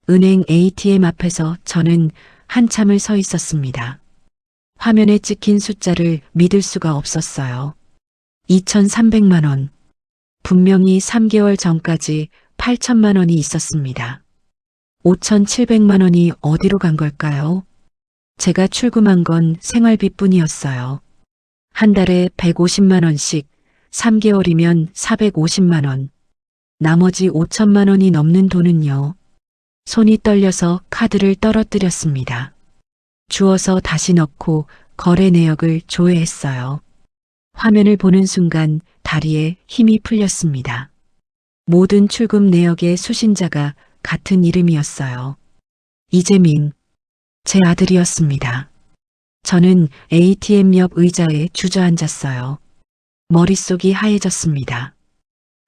은행 ATM 앞에서 저는 한참을 서 있었습니다. 화면에 찍힌 숫자를 믿을 수가 없었어요. 2,300만 원. 분명히 3개월 전까지 8천만 원이 있었습니다. 5,700만 원이 어디로 간 걸까요? 제가 출금한 건 생활비뿐이었어요. 한 달에 150만 원씩 3개월이면 450만 원. 나머지 5천만 원이 넘는 돈은요. 손이 떨려서 카드를 떨어뜨렸습니다. 주워서 다시 넣고 거래 내역을 조회했어요. 화면을 보는 순간 다리에 힘이 풀렸습니다. 모든 출금 내역의 수신자가 같은 이름이었어요. 이재민, 제 아들이었습니다. 저는 ATM 옆 의자에 주저앉았어요. 머릿속이 하얘졌습니다.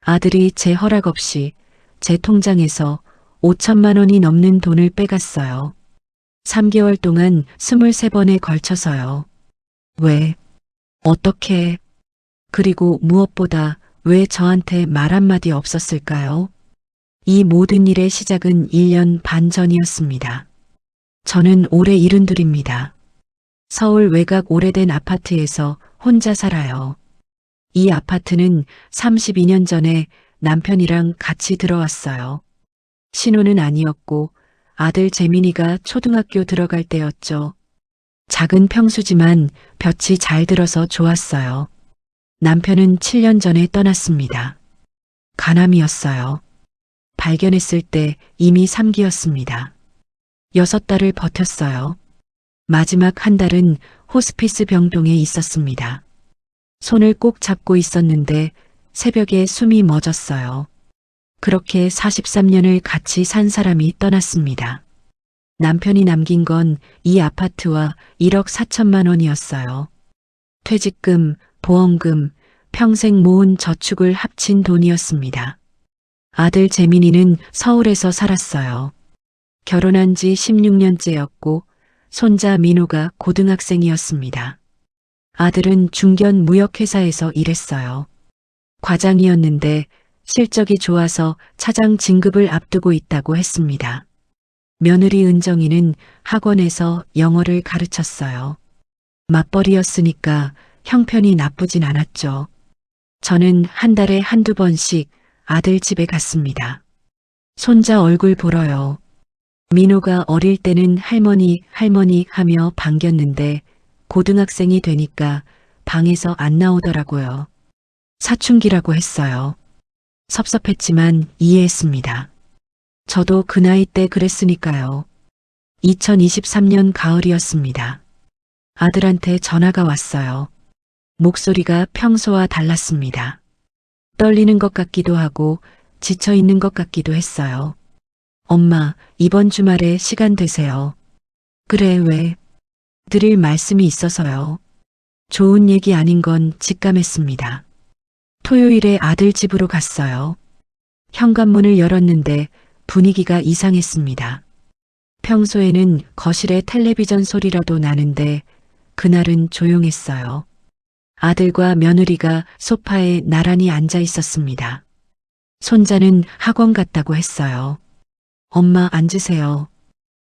아들이 제 허락 없이 제 통장에서 5천만 원이 넘는 돈을 빼갔어요. 3개월 동안 23번에 걸쳐서요. 왜? 어떻게? 그리고 무엇보다 왜 저한테 말 한마디 없었을까요? 이 모든 일의 시작은 1년 반 전이었습니다. 저는 올해 72입니다. 서울 외곽 오래된 아파트에서 혼자 살아요. 이 아파트는 32년 전에 남편이랑 같이 들어왔어요. 신혼은 아니었고 아들 재민이가 초등학교 들어갈 때였죠. 작은 평수지만 볕이 잘 들어서 좋았어요. 남편은 7년 전에 떠났습니다. 간암이었어요. 발견했을 때 이미 3기였습니다. 6달을 버텼어요. 마지막 한 달은 호스피스 병동에 있었습니다. 손을 꼭 잡고 있었는데 새벽에 숨이 멎었어요. 그렇게 43년을 같이 산 사람이 떠났습니다. 남편이 남긴 건 이 아파트와 1억 4천만 원이었어요. 퇴직금, 보험금, 평생 모은 저축을 합친 돈이었습니다. 아들 재민이는 서울에서 살았어요. 결혼한 지 16년째였고 손자 민호가 고등학생이었습니다. 아들은 중견 무역회사에서 일했어요. 과장이었는데 실적이 좋아서 차장 진급을 앞두고 있다고 했습니다. 며느리 은정이는 학원에서 영어를 가르쳤어요. 맞벌이였으니까 형편이 나쁘진 않았죠. 저는 한 달에 한두 번씩 아들 집에 갔습니다. 손자 얼굴 보러요. 민호가 어릴 때는 할머니, 할머니 하며 반겼는데 고등학생이 되니까 방에서 안 나오더라고요. 사춘기라고 했어요. 섭섭했지만 이해했습니다. 저도 그 나이 때 그랬으니까요. 2023년 가을이었습니다. 아들한테 전화가 왔어요. 목소리가 평소와 달랐습니다. 떨리는 것 같기도 하고 지쳐 있는 것 같기도 했어요. 엄마, 이번 주말에 시간 되세요. 그래, 왜? 드릴 말씀이 있어서요. 좋은 얘기 아닌 건 직감했습니다. 토요일에 아들 집으로 갔어요. 현관문을 열었는데 분위기가 이상했습니다. 평소에는 거실에 텔레비전 소리라도 나는데 그날은 조용했어요. 아들과 며느리가 소파에 나란히 앉아 있었습니다. 손자는 학원 갔다고 했어요. 엄마 앉으세요.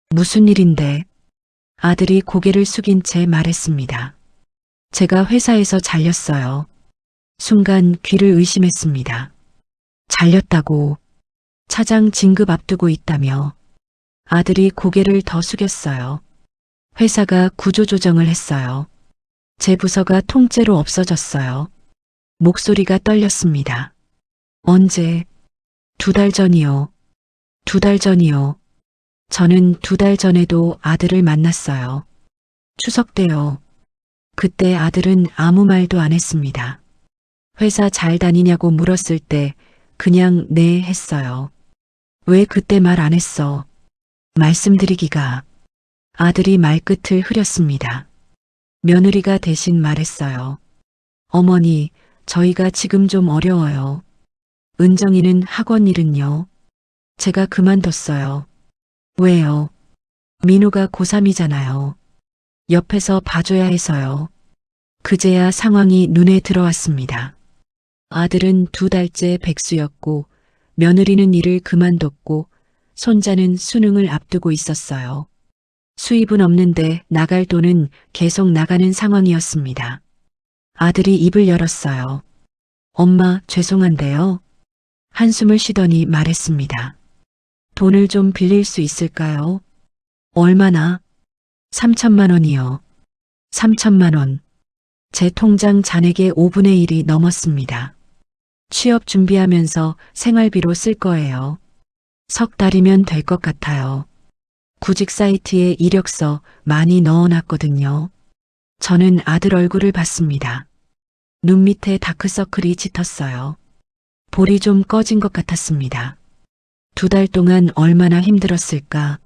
무슨 일인데? 아들이 고개를 숙인 채 말했습니다. 제가 회사에서 잘렸어요. 순간 귀를 의심했습니다. 잘렸다고. 차장 진급 앞두고 있다며. 아들이 고개를 더 숙였어요. 회사가 구조조정을 했어요. 제 부서가 통째로 없어졌어요. 목소리가 떨렸습니다. 언제? 2달 전이요. 2달 전이요. 저는 2달 전에도 아들을 만났어요. 추석 때요. 그때 아들은 아무 말도 안 했습니다. 회사 잘 다니냐고 물었을 때 그냥 네 했어요. 왜 그때 말 안 했어? 말씀드리기가. 아들이 말끝을 흐렸습니다. 며느리가 대신 말했어요. 어머니, 저희가 지금 좀 어려워요. 은정이는 학원 일은요. 제가 그만뒀어요. 왜요? 민호가 고3이잖아요. 옆에서 봐줘야 해서요. 그제야 상황이 눈에 들어왔습니다. 아들은 2달째 백수였고 며느리는 일을 그만뒀고 손자는 수능을 앞두고 있었어요. 수입은 없는데 나갈 돈은 계속 나가는 상황이었습니다. 아들이 입을 열었어요. 엄마, 죄송한데요. 한숨을 쉬더니 말했습니다. 돈을 좀 빌릴 수 있을까요? 얼마나? 3천만 원이요. 3천만 원. 제 통장 잔액의 5분의 1이 넘었습니다. 취업 준비하면서 생활비로 쓸 거예요. 석 달이면 될 것 같아요. 구직 사이트에 이력서 많이 넣어놨거든요. 저는 아들 얼굴을 봤습니다. 눈 밑에 다크서클이 짙었어요. 볼이 좀 꺼진 것 같았습니다. 2달 동안 얼마나 힘들었을까.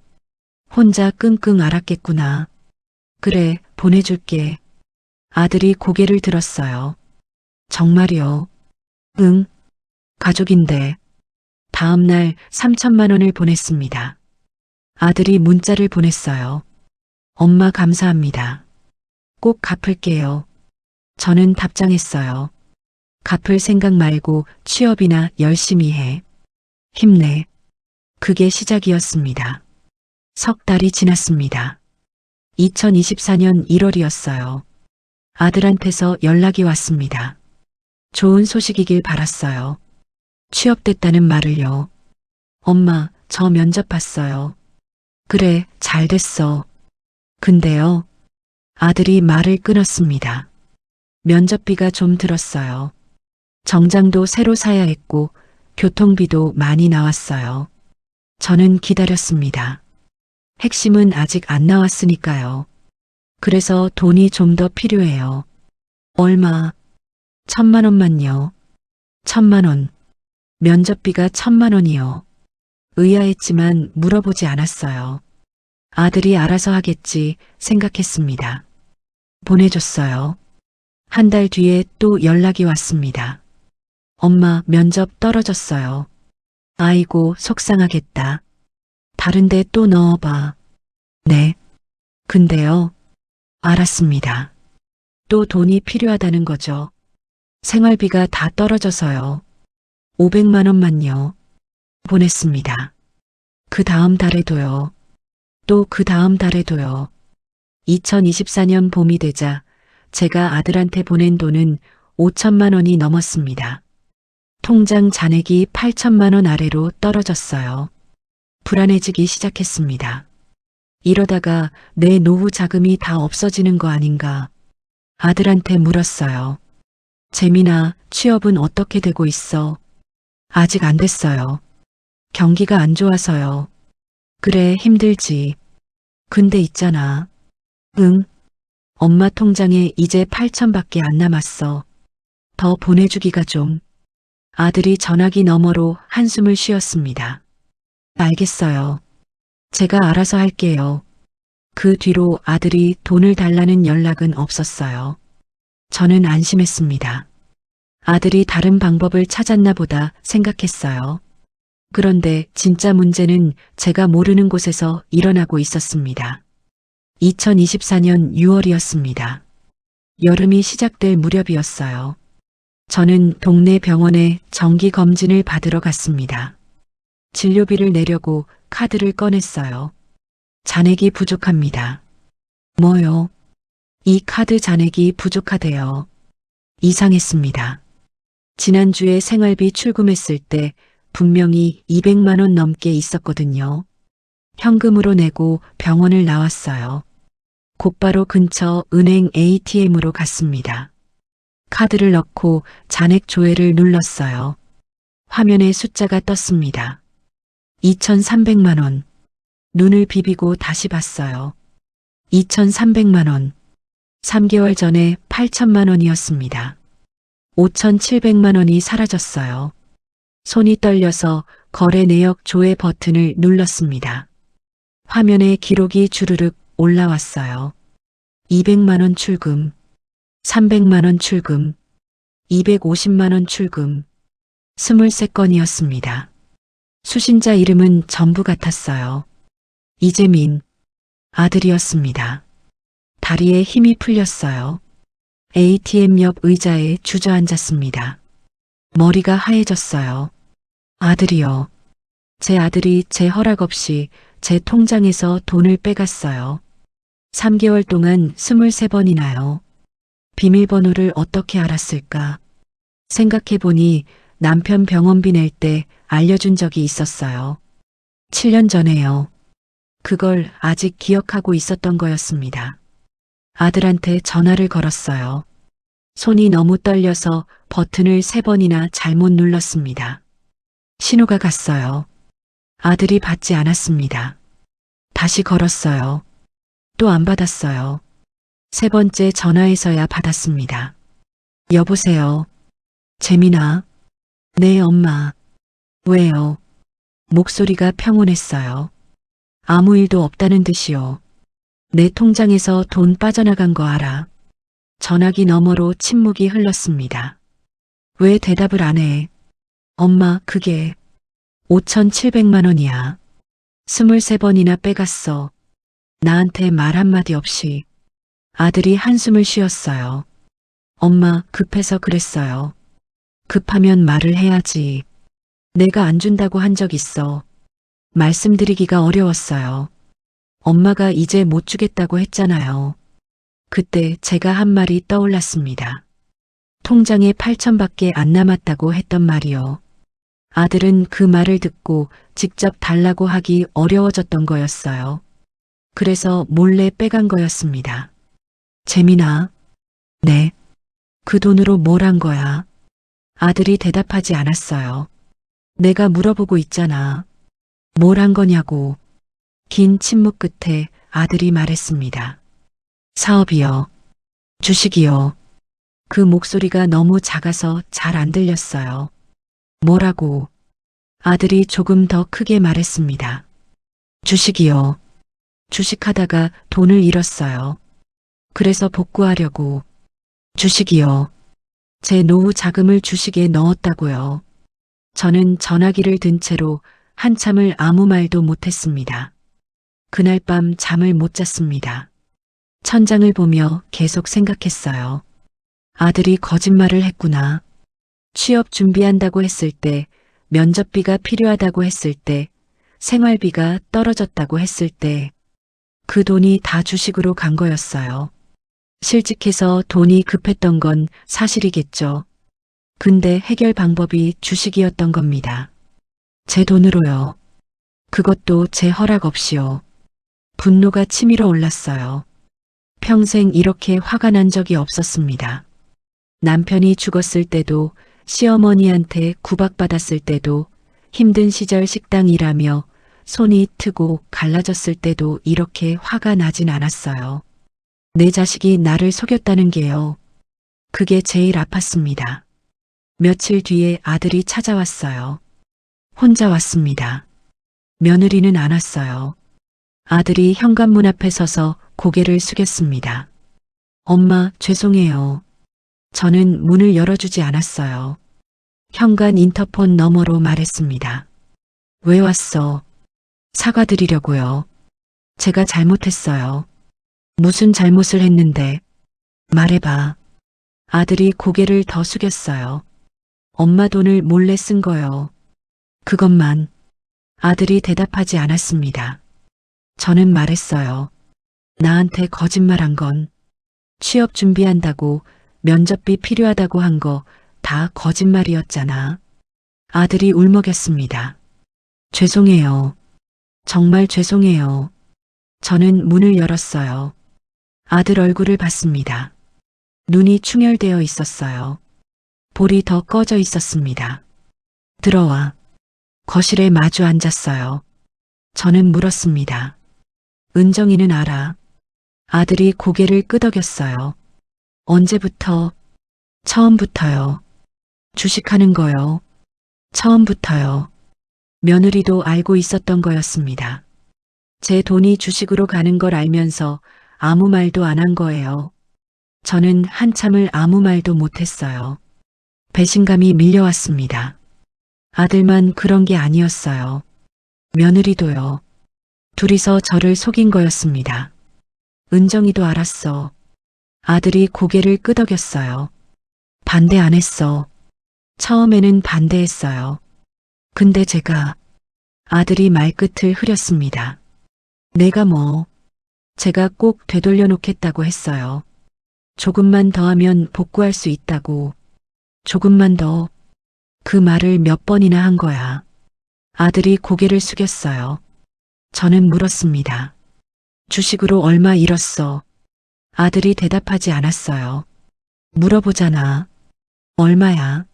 혼자 끙끙 앓았겠구나. 그래, 보내줄게. 아들이 고개를 들었어요. 정말이요? 응. 가족인데. 다음 날 3천만 원을 보냈습니다. 아들이 문자를 보냈어요. 엄마 감사합니다. 꼭 갚을게요. 저는 답장했어요. 갚을 생각 말고 취업이나 열심히 해. 힘내. 그게 시작이었습니다. 석 달이 지났습니다. 2024년 1월이었어요. 아들한테서 연락이 왔습니다. 좋은 소식이길 바랐어요. 취업됐다는 말을요. 엄마, 저 면접 봤어요. 그래, 잘 됐어. 근데요. 아들이 말을 끊었습니다. 면접비가 좀 들었어요. 정장도 새로 사야 했고 교통비도 많이 나왔어요. 저는 기다렸습니다. 핵심은 아직 안 나왔으니까요. 그래서 돈이 좀 더 필요해요. 얼마? 1,000만 원만요. 1,000만 원. 면접비가 1,000만 원이요. 의아했지만 물어보지 않았어요. 아들이 알아서 하겠지 생각했습니다. 보내줬어요. 한 달 뒤에 또 연락이 왔습니다. 엄마, 면접 떨어졌어요. 아이고, 속상하겠다. 다른데 또 넣어봐. 네. 근데요. 알았습니다. 또 돈이 필요하다는 거죠. 생활비가 다 떨어져서요. 500만 원만요. 보냈습니다. 그 다음 달에도요. 또 그 다음 달에도요. 2024년 봄이 되자 제가 아들한테 보낸 돈은 5천만 원이 넘었습니다. 통장 잔액이 8천만 원 아래로 떨어졌어요. 불안해지기 시작했습니다. 이러다가 내 노후 자금이 다 없어지는 거 아닌가. 아들한테 물었어요. 재민아, 취업은 어떻게 되고 있어? 아직 안 됐어요. 경기가 안 좋아서요. 그래, 힘들지. 근데 있잖아. 응. 엄마 통장에 이제 8천밖에 안 남았어. 더 보내주기가 좀. 아들이 전화기 너머로 한숨을 쉬었습니다. 알겠어요. 제가 알아서 할게요. 그 뒤로 아들이 돈을 달라는 연락은 없었어요. 저는 안심했습니다. 아들이 다른 방법을 찾았나 보다 생각했어요. 그런데 진짜 문제는 제가 모르는 곳에서 일어나고 있었습니다. 2024년 6월이었습니다. 여름이 시작될 무렵이었어요. 저는 동네 병원에 정기 검진을 받으러 갔습니다. 진료비를 내려고 카드를 꺼냈어요. 잔액이 부족합니다. 뭐요? 이 카드 잔액이 부족하대요. 이상했습니다. 지난주에 생활비 출금했을 때 분명히 200만 원 넘게 있었거든요. 현금으로 내고 병원을 나왔어요. 곧바로 근처 은행 ATM으로 갔습니다. 카드를 넣고 잔액 조회를 눌렀어요. 화면에 숫자가 떴습니다. 2,300만 원. 눈을 비비고 다시 봤어요. 2,300만 원. 3개월 전에 8천만 원이었습니다. 5,700만 원이 사라졌어요. 손이 떨려서 거래 내역 조회 버튼을 눌렀습니다. 화면에 기록이 주르륵 올라왔어요. 200만 원 출금, 300만 원 출금, 250만 원 출금, 23건이었습니다. 수신자 이름은 전부 같았어요. 이재민, 아들이었습니다. 다리에 힘이 풀렸어요. ATM 옆 의자에 주저앉았습니다. 머리가 하얘졌어요. 아들이요. 제 아들이 제 허락 없이 제 통장에서 돈을 빼갔어요. 3개월 동안 23번이나요. 비밀번호를 어떻게 알았을까? 생각해보니 남편 병원비 낼 때 알려준 적이 있었어요. 7년 전에요. 그걸 아직 기억하고 있었던 거였습니다. 아들한테 전화를 걸었어요. 손이 너무 떨려서 버튼을 3번이나 잘못 눌렀습니다. 신호가 갔어요. 아들이 받지 않았습니다. 다시 걸었어요. 또 안 받았어요. 3번째 전화에서야 받았습니다. 여보세요. 재민아. 네, 엄마. 왜요? 목소리가 평온했어요. 아무 일도 없다는 듯이요. 내 통장에서 돈 빠져나간 거 알아. 전화기 너머로 침묵이 흘렀습니다. 왜 대답을 안 해? 엄마, 그게 5,700만 원이야. 23번이나 빼갔어. 나한테 말 한마디 없이. 아들이 한숨을 쉬었어요. 엄마, 급해서 그랬어요. 급하면 말을 해야지. 내가 안 준다고 한 적 있어. 말씀드리기가 어려웠어요. 엄마가 이제 못 주겠다고 했잖아요. 그때 제가 한 말이 떠올랐습니다. 통장에 8천밖에 안 남았다고 했던 말이요. 아들은 그 말을 듣고 직접 달라고 하기 어려워졌던 거였어요. 그래서 몰래 빼간 거였습니다. 재민아. 네. 그 돈으로 뭘 한 거야? 아들이 대답하지 않았어요. 내가 물어보고 있잖아. 뭘 한 거냐고. 긴 침묵 끝에 아들이 말했습니다. 사업이요. 주식이요. 그 목소리가 너무 작아서 잘 안 들렸어요. 뭐라고? 아들이 조금 더 크게 말했습니다. 주식이요. 주식하다가 돈을 잃었어요. 그래서 복구하려고. 주식이요. 제 노후 자금을 주식에 넣었다고요. 저는 전화기를 든 채로 한참을 아무 말도 못했습니다. 그날 밤 잠을 못 잤습니다. 천장을 보며 계속 생각했어요. 아들이 거짓말을 했구나. 취업 준비한다고 했을 때, 면접비가 필요하다고 했을 때, 생활비가 떨어졌다고 했을 때, 그 돈이 다 주식으로 간 거였어요. 실직해서 돈이 급했던 건 사실이겠죠. 근데 해결 방법이 주식이었던 겁니다. 제 돈으로요. 그것도 제 허락 없이요. 분노가 치밀어 올랐어요. 평생 이렇게 화가 난 적이 없었습니다. 남편이 죽었을 때도, 시어머니한테 구박받았을 때도, 힘든 시절 식당 일하며 손이 트고 갈라졌을 때도 이렇게 화가 나진 않았어요. 내 자식이 나를 속였다는 게요. 그게 제일 아팠습니다. 며칠 뒤에 아들이 찾아왔어요. 혼자 왔습니다. 며느리는 안 왔어요. 아들이 현관문 앞에 서서 고개를 숙였습니다. 엄마, 죄송해요. 저는 문을 열어주지 않았어요. 현관 인터폰 너머로 말했습니다. 왜 왔어? 사과드리려고요. 제가 잘못했어요. 무슨 잘못을 했는데? 말해봐. 아들이 고개를 더 숙였어요. 엄마 돈을 몰래 쓴 거요. 그것만. 아들이 대답하지 않았습니다. 저는 말했어요. 나한테 거짓말한 건 취업 준비한다고 면접비 필요하다고 한 거 다 거짓말이었잖아. 아들이 울먹였습니다. 죄송해요. 정말 죄송해요. 저는 문을 열었어요. 아들 얼굴을 봤습니다. 눈이 충혈되어 있었어요. 볼이 더 꺼져 있었습니다. 들어와. 거실에 마주 앉았어요. 저는 물었습니다. 은정이는 알아. 아들이 고개를 끄덕였어요. 언제부터? 처음부터요. 주식하는 거요. 처음부터요. 며느리도 알고 있었던 거였습니다. 제 돈이 주식으로 가는 걸 알면서 아무 말도 안 한 거예요. 저는 한참을 아무 말도 못했어요. 배신감이 밀려왔습니다. 아들만 그런 게 아니었어요. 며느리도요. 둘이서 저를 속인 거였습니다. 은정이도 알았어. 아들이 고개를 끄덕였어요. 반대 안 했어. 처음에는 반대했어요. 근데 제가 아들이 말끝을 흐렸습니다. 내가 뭐, 제가 꼭 되돌려 놓겠다고 했어요. 조금만 더 하면 복구할 수 있다고. 조금만 더. 그 말을 몇 번이나 한 거야. 아들이 고개를 숙였어요. 저는 물었습니다. 주식으로 얼마 잃었어? 아들이 대답하지 않았어요. 물어보잖아. 얼마야?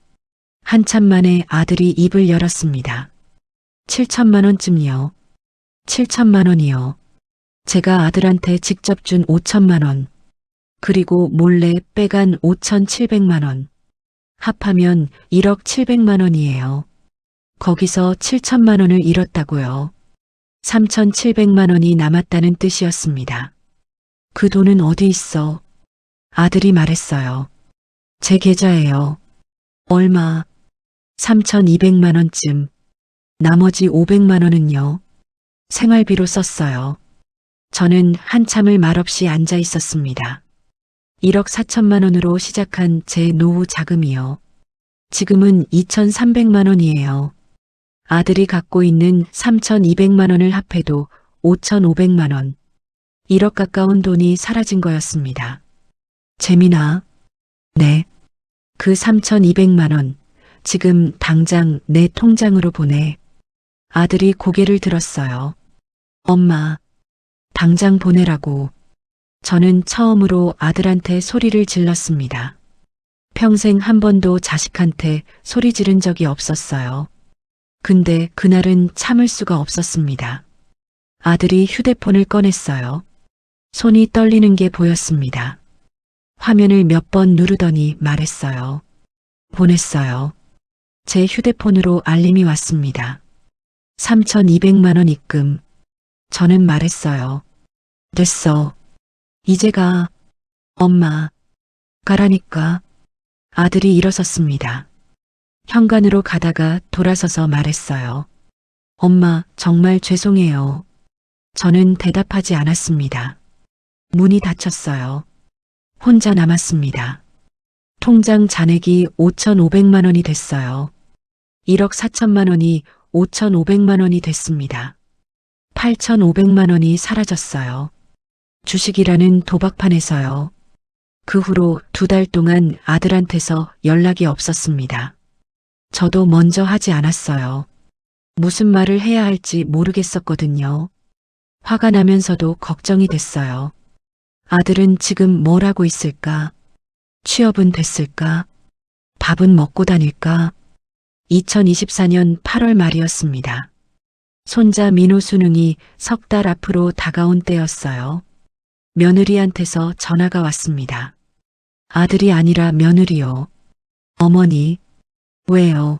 한참 만에 아들이 입을 열었습니다. 7천만 원쯤요. 7천만 원이요. 제가 아들한테 직접 준 5천만 원. 그리고 몰래 빼간 5,700만 원. 합하면 1억 700만 원이에요. 거기서 7천만 원을 잃었다고요. 3,700만 원이 남았다는 뜻이었습니다. 그 돈은 어디 있어? 아들이 말했어요. 제 계좌예요. 얼마? 3,200만 원쯤. 나머지 500만 원은요. 생활비로 썼어요. 저는 한참을 말없이 앉아 있었습니다. 1억 4천만 원으로 시작한 제 노후 자금이요. 지금은 2,300만 원이에요. 아들이 갖고 있는 3,200만 원을 합해도 5,500만 원. 1억 가까운 돈이 사라진 거였습니다. 재민아. 네. 그 3,200만 원. 지금 당장 내 통장으로 보내. 아들이 고개를 들었어요. 엄마. 당장 보내라고. 저는 처음으로 아들한테 소리를 질렀습니다. 평생 한 번도 자식한테 소리 지른 적이 없었어요. 근데 그날은 참을 수가 없었습니다. 아들이 휴대폰을 꺼냈어요. 손이 떨리는 게 보였습니다. 화면을 몇 번 누르더니 말했어요. 보냈어요. 제 휴대폰으로 알림이 왔습니다. 3,200만 원 입금. 저는 말했어요. 됐어. 이제 가. 엄마. 가라니까. 아들이 일어섰습니다. 현관으로 가다가 돌아서서 말했어요. 엄마, 정말 죄송해요. 저는 대답하지 않았습니다. 문이 닫혔어요. 혼자 남았습니다. 통장 잔액이 5,500만 원이 됐어요. 1억 4천만 원이 5,500만 원이 됐습니다. 8,500만 원이 사라졌어요. 주식이라는 도박판에서요. 그 후로 2달 동안 아들한테서 연락이 없었습니다. 저도 먼저 하지 않았어요. 무슨 말을 해야 할지 모르겠었거든요. 화가 나면서도 걱정이 됐어요. 아들은 지금 뭘 하고 있을까? 취업은 됐을까? 밥은 먹고 다닐까? 2024년 8월 말이었습니다. 손자 민호 수능이 3달 앞으로 다가온 때였어요. 며느리한테서 전화가 왔습니다. 아들이 아니라 며느리요. 어머니. 왜요?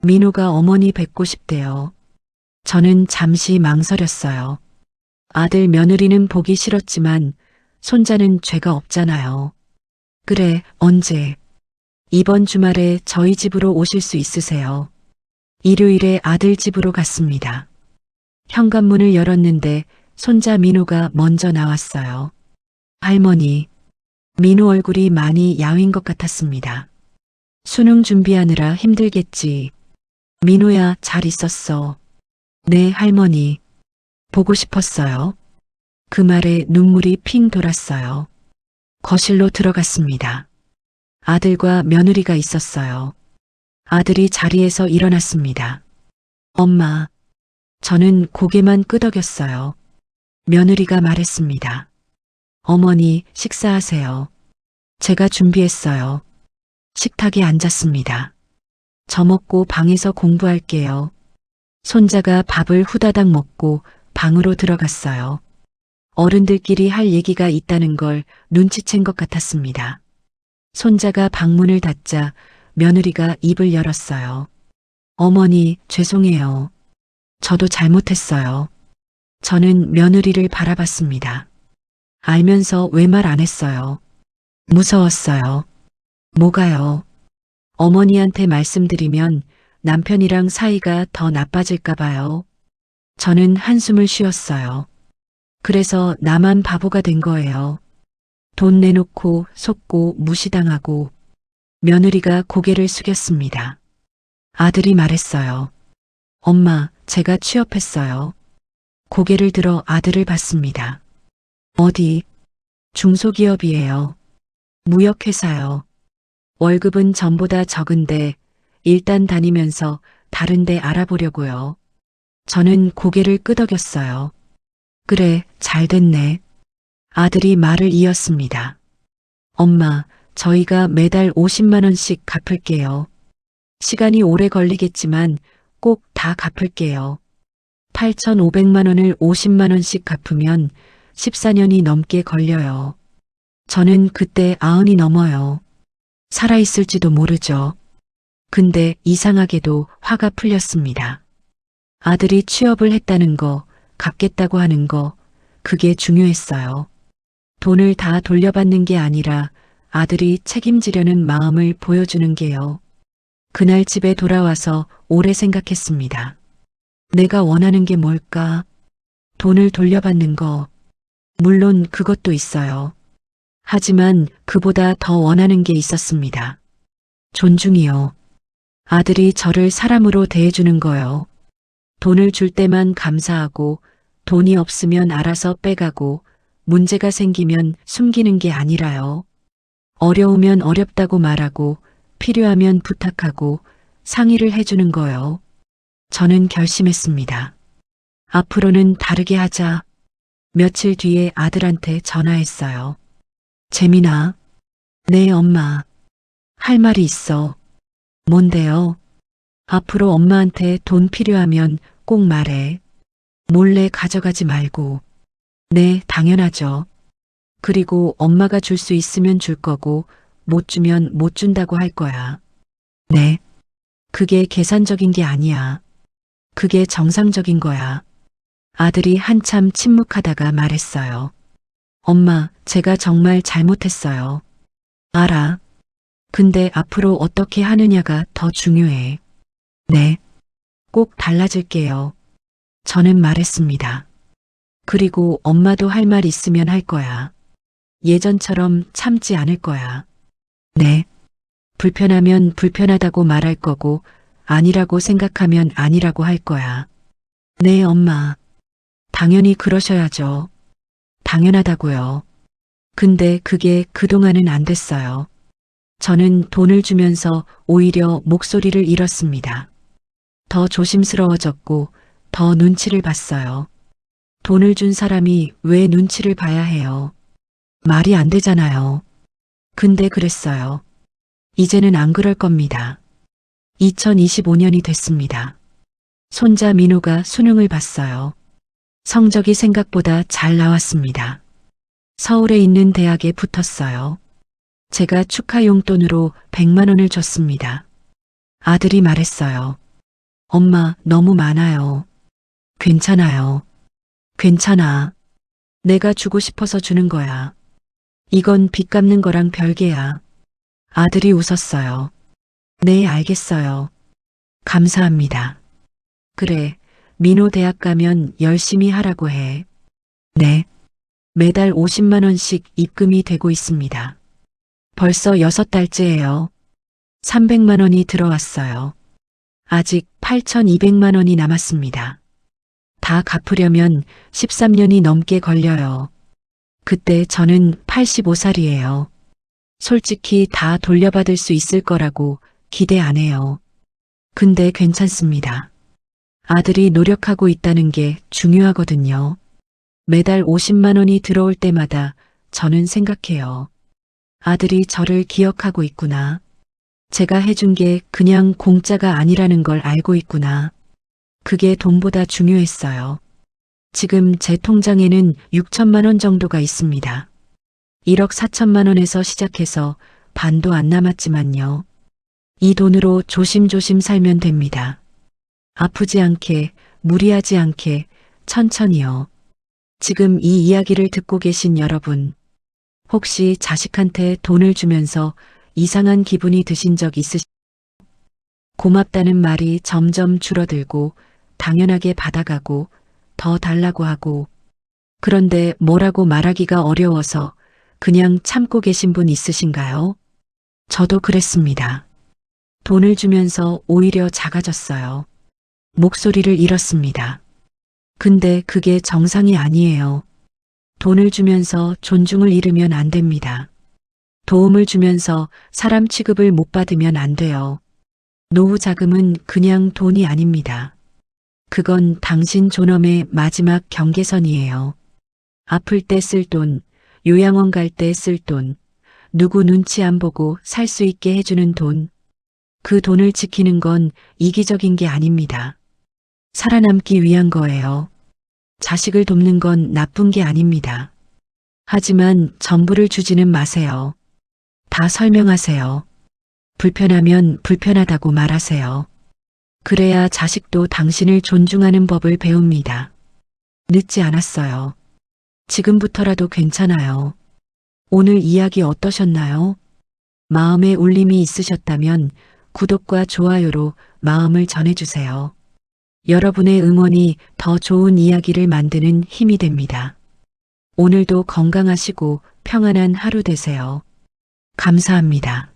민호가 어머니 뵙고 싶대요. 저는 잠시 망설였어요. 아들 며느리는 보기 싫었지만 손자는 죄가 없잖아요. 그래, 언제? 이번 주말에 저희 집으로 오실 수 있으세요? 일요일에 아들 집으로 갔습니다. 현관문을 열었는데 손자 민호가 먼저 나왔어요. 할머니. 민호 얼굴이 많이 야윈 것 같았습니다. 수능 준비하느라 힘들겠지. 민호야, 잘 있었어. 네, 할머니. 보고 싶었어요. 그 말에 눈물이 핑 돌았어요. 거실로 들어갔습니다. 아들과 며느리가 있었어요. 아들이 자리에서 일어났습니다. 엄마. 저는 고개만 끄덕였어요. 며느리가 말했습니다. 어머니, 식사하세요. 제가 준비했어요. 식탁에 앉았습니다. 저 먹고 방에서 공부할게요. 손자가 밥을 후다닥 먹고 방으로 들어갔어요. 어른들끼리 할 얘기가 있다는 걸 눈치챈 것 같았습니다. 손자가 방문을 닫자 며느리가 입을 열었어요. 어머니, 죄송해요. 저도 잘못했어요. 저는 며느리를 바라봤습니다. 알면서 왜 말 안 했어요? 무서웠어요. 뭐가요? 어머니한테 말씀드리면 남편이랑 사이가 더 나빠질까 봐요. 저는 한숨을 쉬었어요. 그래서 나만 바보가 된 거예요. 돈 내놓고 속고 무시당하고. 며느리가 고개를 숙였습니다. 아들이 말했어요. 엄마, 제가 취업했어요. 고개를 들어 아들을 봤습니다. 어디? 중소기업이에요. 무역회사요. 월급은 전보다 적은데 일단 다니면서 다른 데 알아보려고요. 저는 고개를 끄덕였어요. 그래, 잘 됐네. 아들이 말을 이었습니다. 엄마, 저희가 매달 50만 원씩 갚을게요. 시간이 오래 걸리겠지만 꼭 다 갚을게요. 8,500만 원을 50만 원씩 갚으면 14년이 넘게 걸려요. 저는 그때 90이 넘어요. 살아있을지도 모르죠. 근데 이상하게도 화가 풀렸습니다. 아들이 취업을 했다는 거, 갚겠다고 하는 거, 그게 중요했어요. 돈을 다 돌려받는 게 아니라 아들이 책임지려는 마음을 보여주는 게요. 그날 집에 돌아와서 오래 생각했습니다. 내가 원하는 게 뭘까? 돈을 돌려받는 거. 물론 그것도 있어요. 하지만 그보다 더 원하는 게 있었습니다. 존중이요. 아들이 저를 사람으로 대해주는 거요. 돈을 줄 때만 감사하고 돈이 없으면 알아서 빼가고 문제가 생기면 숨기는 게 아니라요. 어려우면 어렵다고 말하고 필요하면 부탁하고 상의를 해주는 거요. 저는 결심했습니다. 앞으로는 다르게 하자. 며칠 뒤에 아들한테 전화했어요. 재민아. 네, 엄마. 할 말이 있어. 뭔데요? 앞으로 엄마한테 돈 필요하면 꼭 말해. 몰래 가져가지 말고. 네, 당연하죠. 그리고 엄마가 줄 수 있으면 줄 거고 못 주면 못 준다고 할 거야. 네. 그게 계산적인 게 아니야. 그게 정상적인 거야. 아들이 한참 침묵하다가 말했어요. 엄마, 제가 정말 잘못했어요. 알아. 근데 앞으로 어떻게 하느냐가 더 중요해. 네. 꼭 달라질게요. 저는 말했습니다. 그리고 엄마도 할 말 있으면 할 거야. 예전처럼 참지 않을 거야. 네. 불편하면 불편하다고 말할 거고, 아니라고 생각하면 아니라고 할 거야. 네, 엄마. 당연히 그러셔야죠. 당연하다고요. 근데 그게 그동안은 안 됐어요. 저는 돈을 주면서 오히려 목소리를 잃었습니다. 더 조심스러워졌고, 더 눈치를 봤어요. 돈을 준 사람이 왜 눈치를 봐야 해요? 말이 안 되잖아요. 근데 그랬어요. 이제는 안 그럴 겁니다. 2025년이 됐습니다. 손자 민호가 수능을 봤어요. 성적이 생각보다 잘 나왔습니다. 서울에 있는 대학에 붙었어요. 제가 축하 용돈으로 100만 원을 줬습니다. 아들이 말했어요. 엄마, 너무 많아요. 괜찮아요. 괜찮아. 내가 주고 싶어서 주는 거야. 이건 빚 갚는 거랑 별개야. 아들이 웃었어요. 네, 알겠어요. 감사합니다. 그래, 민호 대학 가면 열심히 하라고 해. 네. 매달 50만 원씩 입금이 되고 있습니다. 벌써 6달째예요. 300만 원이 들어왔어요. 아직 8,200만 원이 남았습니다. 다 갚으려면 13년이 넘게 걸려요. 그때 저는 85살이에요. 솔직히 다 돌려받을 수 있을 거라고 기대 안 해요. 근데 괜찮습니다. 아들이 노력하고 있다는 게 중요하거든요. 매달 50만 원이 들어올 때마다 저는 생각해요. 아들이 저를 기억하고 있구나. 제가 해준 게 그냥 공짜가 아니라는 걸 알고 있구나. 그게 돈보다 중요했어요. 지금 제 통장에는 6천만 원 정도가 있습니다. 1억 4천만 원에서 시작해서 반도 안 남았지만요. 이 돈으로 조심조심 살면 됩니다. 아프지 않게, 무리하지 않게, 천천히요. 지금 이 이야기를 듣고 계신 여러분, 혹시 자식한테 돈을 주면서 이상한 기분이 드신 적 있으신가요? 고맙다는 말이 점점 줄어들고 당연하게 받아가고 더 달라고 하고, 그런데 뭐라고 말하기가 어려워서 그냥 참고 계신 분 있으신가요? 저도 그랬습니다. 돈을 주면서 오히려 작아졌어요. 목소리를 잃었습니다. 근데 그게 정상이 아니에요. 돈을 주면서 존중을 잃으면 안 됩니다. 도움을 주면서 사람 취급을 못 받으면 안 돼요. 노후 자금은 그냥 돈이 아닙니다. 그건 당신 존엄의 마지막 경계선이에요. 아플 때 쓸 돈, 요양원 갈 때 쓸 돈, 누구 눈치 안 보고 살 수 있게 해주는 돈. 그 돈을 지키는 건 이기적인 게 아닙니다. 살아남기 위한 거예요. 자식을 돕는 건 나쁜 게 아닙니다. 하지만 전부를 주지는 마세요. 다 설명하세요. 불편하면 불편하다고 말하세요. 그래야 자식도 당신을 존중하는 법을 배웁니다. 늦지 않았어요. 지금부터라도 괜찮아요. 오늘 이야기 어떠셨나요? 마음에 울림이 있으셨다면 구독과 좋아요로 마음을 전해주세요. 여러분의 응원이 더 좋은 이야기를 만드는 힘이 됩니다. 오늘도 건강하시고 평안한 하루 되세요. 감사합니다.